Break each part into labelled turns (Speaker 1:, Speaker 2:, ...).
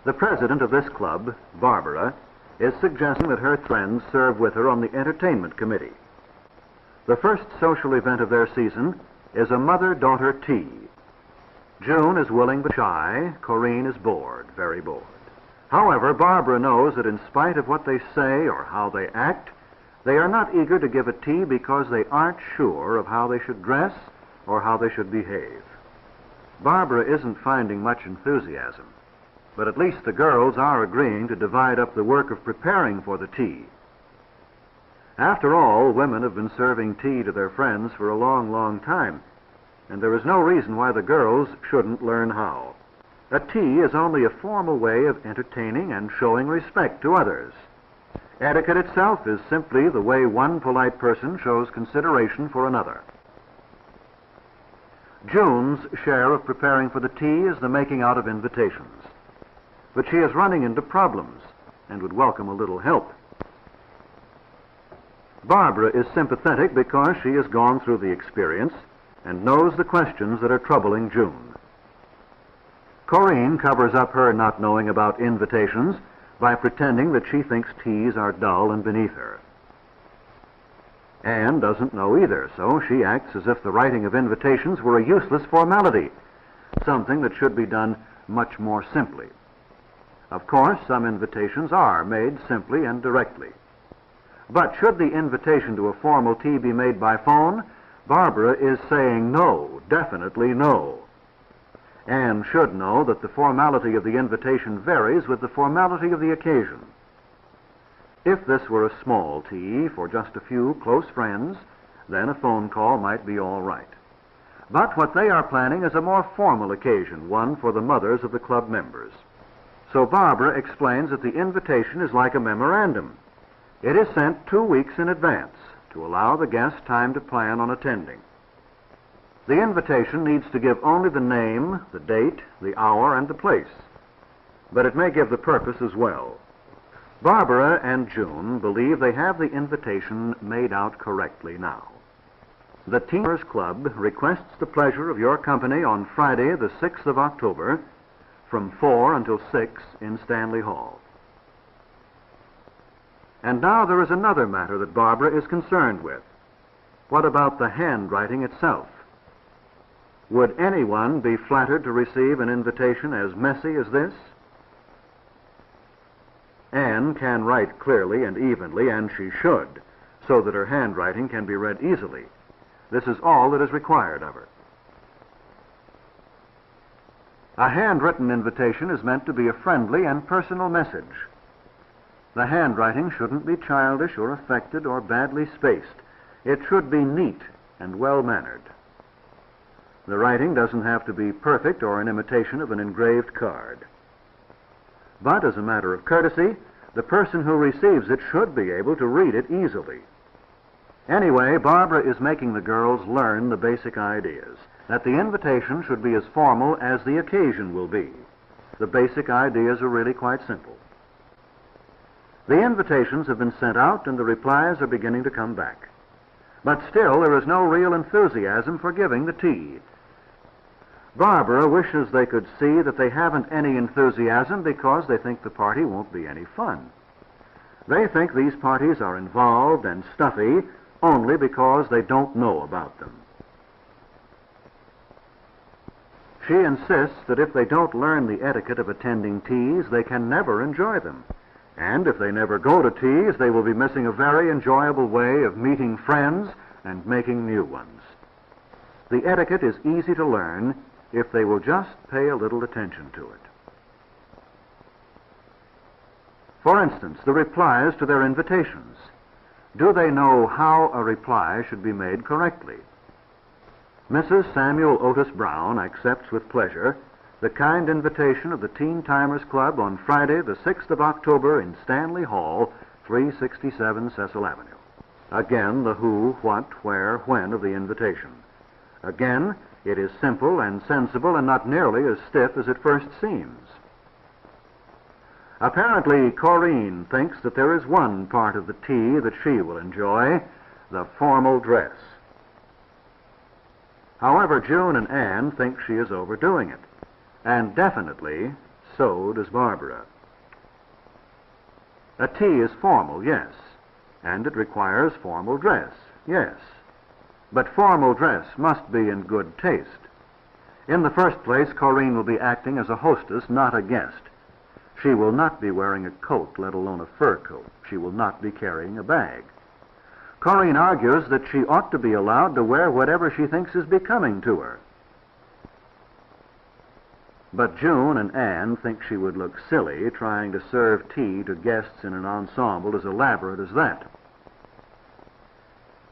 Speaker 1: The president of this club, Barbara, is suggesting that her friends serve with her on the entertainment committee. The first social event of their season is a mother-daughter tea. June is willing but shy. Corinne is bored, very bored. However, Barbara knows that in spite of what they say or how they act, they are not eager to give a tea because they aren't sure of how they should dress or how they should behave. Barbara isn't finding much enthusiasm, but at least the girls are agreeing to divide up the work of preparing for the tea. After all, women have been serving tea to their friends for a long, long time, and there is no reason why the girls shouldn't learn how. A tea is only a formal way of entertaining and showing respect to others. Etiquette itself is simply the way one polite person shows consideration for another. June's share of preparing for the tea is the making out of invitations, but she is running into problems and would welcome a little help. Barbara is sympathetic because she has gone through the experience and knows the questions that are troubling June. Corinne covers up her not knowing about invitations by pretending that she thinks teas are dull and beneath her. Anne doesn't know either, so she acts as if the writing of invitations were a useless formality, something that should be done much more simply. Of course, some invitations are made simply and directly. But should the invitation to a formal tea be made by phone, Barbara is saying no, definitely no. Anne should know that the formality of the invitation varies with the formality of the occasion. If this were a small tea for just a few close friends, then a phone call might be all right. But what they are planning is a more formal occasion, one for the mothers of the club members. So Barbara explains that the invitation is like a memorandum. It is sent 2 weeks in advance to allow the guest time to plan on attending. The invitation needs to give only the name, the date, the hour, and the place, but it may give the purpose as well. Barbara and June believe they have the invitation made out correctly now. The Teamers Club requests the pleasure of your company on Friday, the 6th of October, from 4 until 6 in Stanley Hall. And now there is another matter that Barbara is concerned with. What about the handwriting itself? Would anyone be flattered to receive an invitation as messy as this? Anne can write clearly and evenly, and she should, so that her handwriting can be read easily. This is all that is required of her. A handwritten invitation is meant to be a friendly and personal message. The handwriting shouldn't be childish or affected or badly spaced. It should be neat and well-mannered. The writing doesn't have to be perfect or an imitation of an engraved card. But as a matter of courtesy, the person who receives it should be able to read it easily. Anyway, Barbara is making the girls learn the basic ideas, that the invitation should be as formal as the occasion will be. The basic ideas are really quite simple. The invitations have been sent out and the replies are beginning to come back. But still, there is no real enthusiasm for giving the tea. Barbara wishes they could see that they haven't any enthusiasm because they think the party won't be any fun. They think these parties are involved and stuffy only because they don't know about them. She insists that if they don't learn the etiquette of attending teas, they can never enjoy them. And if they never go to teas, they will be missing a very enjoyable way of meeting friends and making new ones. The etiquette is easy to learn if they will just pay a little attention to it. For instance, the replies to their invitations. Do they know how a reply should be made correctly? Mrs. Samuel Otis Brown accepts with pleasure the kind invitation of the Teen Timers Club on Friday, the 6th of October in Stanley Hall, 367 Cecil Avenue. Again, the who, what, where, when of the invitation. Again, it is simple and sensible and not nearly as stiff as it first seems. Apparently, Corinne thinks that there is one part of the tea that she will enjoy, the formal dress. However, June and Anne think she is overdoing it, and definitely so does Barbara. A tea is formal, yes, and it requires formal dress, yes. But formal dress must be in good taste. In the first place, Corinne will be acting as a hostess, not a guest. She will not be wearing a coat, let alone a fur coat. She will not be carrying a bag. Corinne argues that she ought to be allowed to wear whatever she thinks is becoming to her. But June and Anne think she would look silly trying to serve tea to guests in an ensemble as elaborate as that.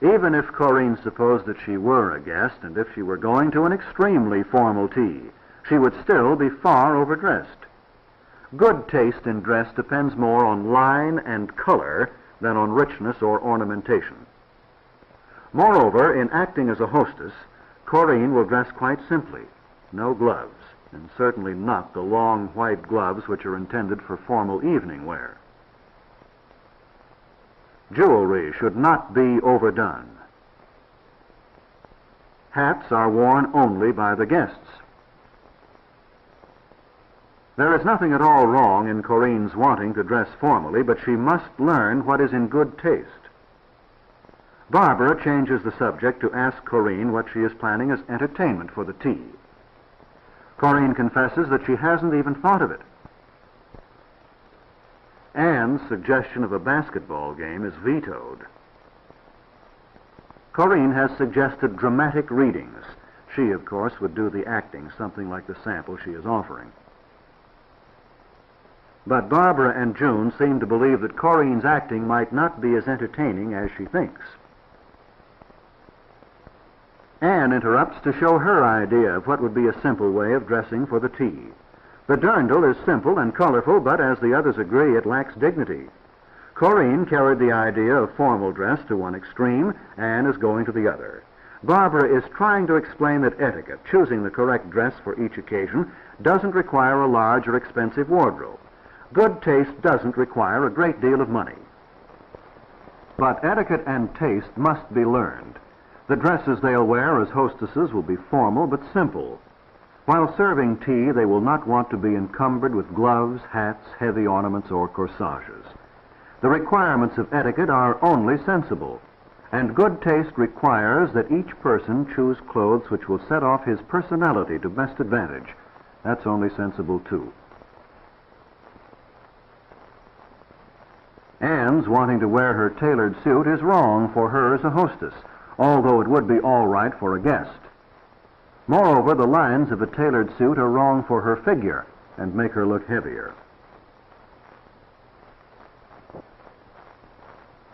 Speaker 1: Even if Corinne supposed that she were a guest, and if she were going to an extremely formal tea, she would still be far overdressed. Good taste in dress depends more on line and color than on richness or ornamentation. Moreover, in acting as a hostess, Corinne will dress quite simply. No gloves, and certainly not the long white gloves which are intended for formal evening wear. Jewelry should not be overdone. Hats are worn only by the guests. There is nothing at all wrong in Corinne's wanting to dress formally, but she must learn what is in good taste. Barbara changes the subject to ask Corinne what she is planning as entertainment for the tea. Corinne confesses that she hasn't even thought of it. Anne's suggestion of a basketball game is vetoed. Corinne has suggested dramatic readings. She, of course, would do the acting, something like the sample she is offering. But Barbara and June seem to believe that Corinne's acting might not be as entertaining as she thinks. Anne interrupts to show her idea of what would be a simple way of dressing for the tea. The dirndl is simple and colorful, but as the others agree, it lacks dignity. Corinne carried the idea of formal dress to one extreme, Anne is going to the other. Barbara is trying to explain that etiquette, choosing the correct dress for each occasion, doesn't require a large or expensive wardrobe. Good taste doesn't require a great deal of money. But etiquette and taste must be learned. The dresses they'll wear as hostesses will be formal but simple. While serving tea, they will not want to be encumbered with gloves, hats, heavy ornaments, or corsages. The requirements of etiquette are only sensible, and good taste requires that each person choose clothes which will set off his personality to best advantage. That's only sensible, too. Anne's wanting to wear her tailored suit is wrong for her as a hostess, although it would be all right for a guest. Moreover, the lines of a tailored suit are wrong for her figure and make her look heavier.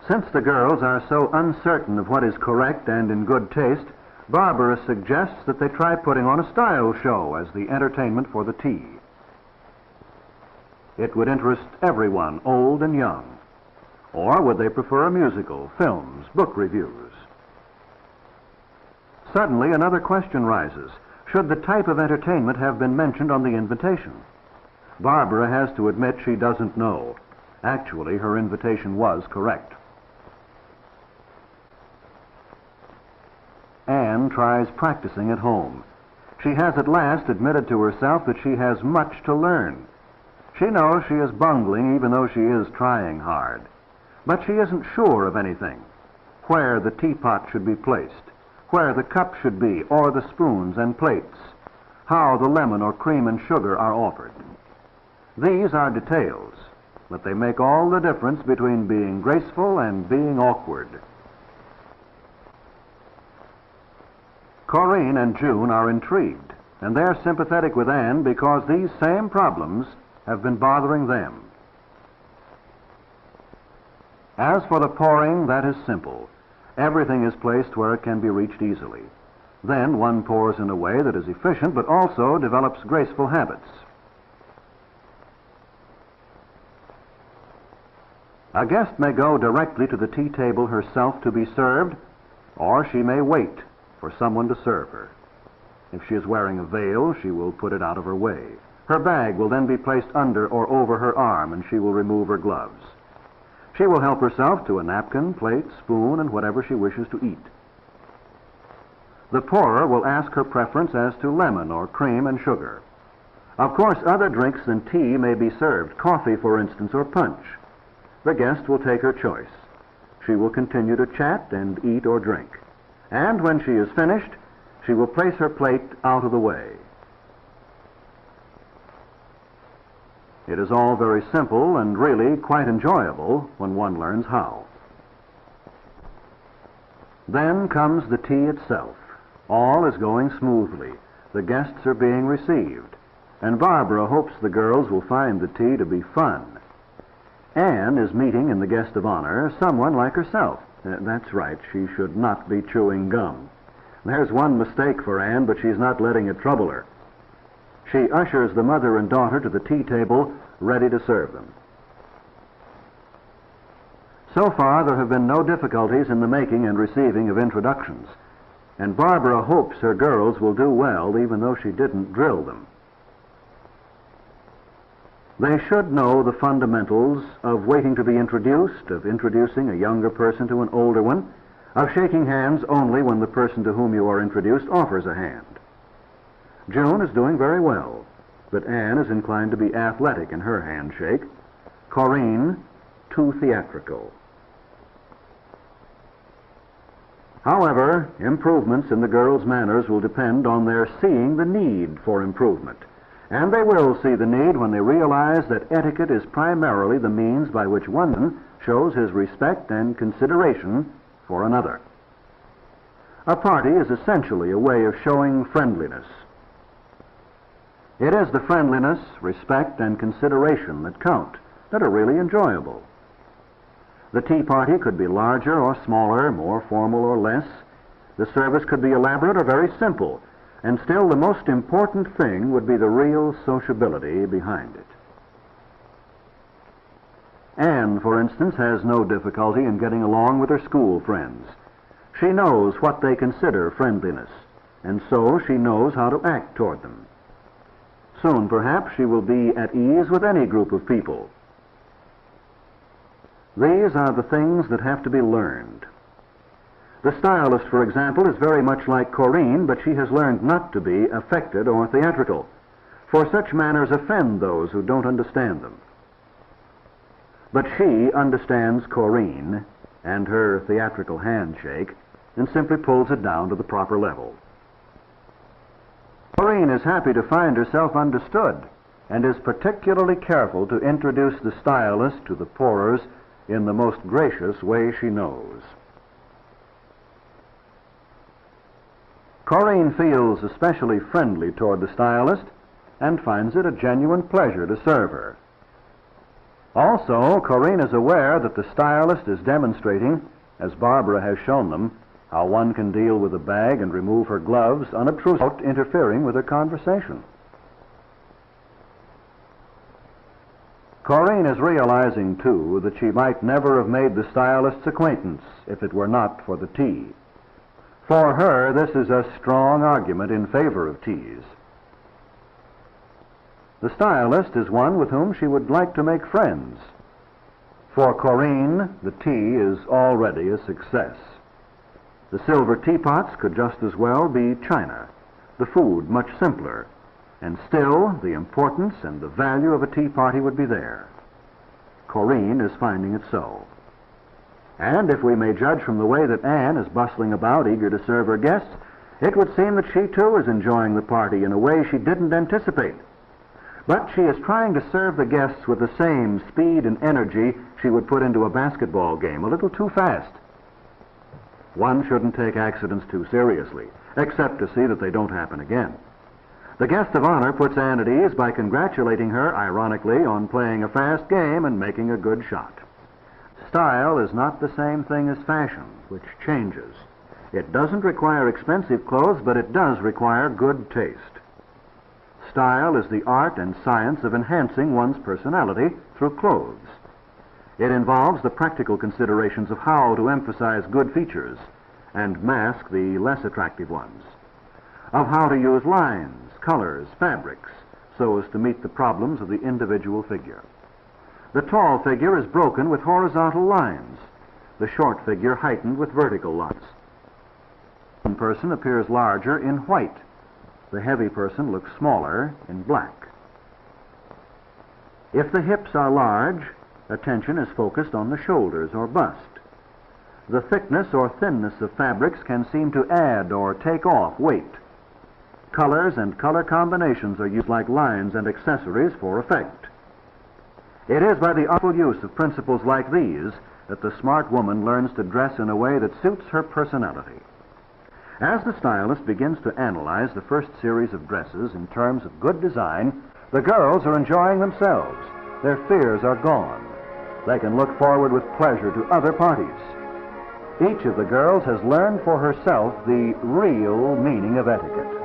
Speaker 1: Since the girls are so uncertain of what is correct and in good taste, Barbara suggests that they try putting on a style show as the entertainment for the tea. It would interest everyone, old and young. Or would they prefer a musical, films, book reviews? Suddenly, another question rises. Should the type of entertainment have been mentioned on the invitation? Barbara has to admit she doesn't know. Actually, her invitation was correct. Anne tries practicing at home. She has at last admitted to herself that she has much to learn. She knows she is bungling even though she is trying hard. But she isn't sure of anything. Where the teapot should be placed, where the cup should be, or the spoons and plates, how the lemon or cream and sugar are offered. These are details, but they make all the difference between being graceful and being awkward. Corinne and June are intrigued, and they're sympathetic with Anne because these same problems have been bothering them. As for the pouring, that is simple. Everything is placed where it can be reached easily. Then one pours in a way that is efficient but also develops graceful habits. A guest may go directly to the tea table herself to be served, or she may wait for someone to serve her. If she is wearing a veil, she will put it out of her way. Her bag will then be placed under or over her arm, and she will remove her gloves. She will help herself to a napkin, plate, spoon, and whatever she wishes to eat. The pourer will ask her preference as to lemon or cream and sugar. Of course, other drinks than tea may be served, coffee, for instance, or punch. The guest will take her choice. She will continue to chat and eat or drink. And when she is finished, she will place her plate out of the way. It is all very simple and really quite enjoyable when one learns how. Then comes the tea itself. All is going smoothly. The guests are being received, and Barbara hopes the girls will find the tea to be fun. Anne is meeting in the guest of honor someone like herself. That's right, she should not be chewing gum. There's one mistake for Anne, but she's not letting it trouble her. She ushers the mother and daughter to the tea table, ready to serve them. So far, there have been no difficulties in the making and receiving of introductions, and Barbara hopes her girls will do well, even though she didn't drill them. They should know the fundamentals of waiting to be introduced, of introducing a younger person to an older one, of shaking hands only when the person to whom you are introduced offers a hand. June is doing very well, but Anne is inclined to be athletic in her handshake. Corinne, too theatrical. However, improvements in the girls' manners will depend on their seeing the need for improvement. And they will see the need when they realize that etiquette is primarily the means by which one shows his respect and consideration for another. A party is essentially a way of showing friendliness. It is the friendliness, respect, and consideration that count, that are really enjoyable. The tea party could be larger or smaller, more formal or less. The service could be elaborate or very simple, and still the most important thing would be the real sociability behind it. Anne, for instance, has no difficulty in getting along with her school friends. She knows what they consider friendliness, and so she knows how to act toward them. Soon, perhaps, she will be at ease with any group of people. These are the things that have to be learned. The stylist, for example, is very much like Corinne, but she has learned not to be affected or theatrical, for such manners offend those who don't understand them. But she understands Corinne and her theatrical handshake and simply pulls it down to the proper level. Corinne is happy to find herself understood and is particularly careful to introduce the stylist to the pourers in the most gracious way she knows. Corinne feels especially friendly toward the stylist and finds it a genuine pleasure to serve her. Also, Corinne is aware that the stylist is demonstrating, as Barbara has shown them, how one can deal with a bag and remove her gloves unobtrusively without interfering with her conversation. Corinne is realizing, too, that she might never have made the stylist's acquaintance if it were not for the tea. For her, this is a strong argument in favor of teas. The stylist is one with whom she would like to make friends. For Corinne, the tea is already a success. The silver teapots could just as well be china, the food much simpler, and still the importance and the value of a tea party would be there. Corinne is finding it so. And if we may judge from the way that Anne is bustling about, eager to serve her guests, it would seem that she too is enjoying the party in a way she didn't anticipate. But she is trying to serve the guests with the same speed and energy she would put into a basketball game, a little too fast. One shouldn't take accidents too seriously, except to see that they don't happen again. The guest of honor puts Anne at ease by congratulating her, ironically, on playing a fast game and making a good shot. Style is not the same thing as fashion, which changes. It doesn't require expensive clothes, but it does require good taste. Style is the art and science of enhancing one's personality through clothes. It involves the practical considerations of how to emphasize good features and mask the less attractive ones, of how to use lines, colors, fabrics, so as to meet the problems of the individual figure. The tall figure is broken with horizontal lines, the short figure heightened with vertical lines. One person appears larger in white. The heavy person looks smaller in black. If the hips are large, attention is focused on the shoulders or bust. The thickness or thinness of fabrics can seem to add or take off weight. Colors and color combinations are used like lines and accessories for effect. It is by the artful use of principles like these that the smart woman learns to dress in a way that suits her personality. As the stylist begins to analyze the first series of dresses in terms of good design, the girls are enjoying themselves. Their fears are gone. They can look forward with pleasure to other parties. Each of the girls has learned for herself the real meaning of etiquette.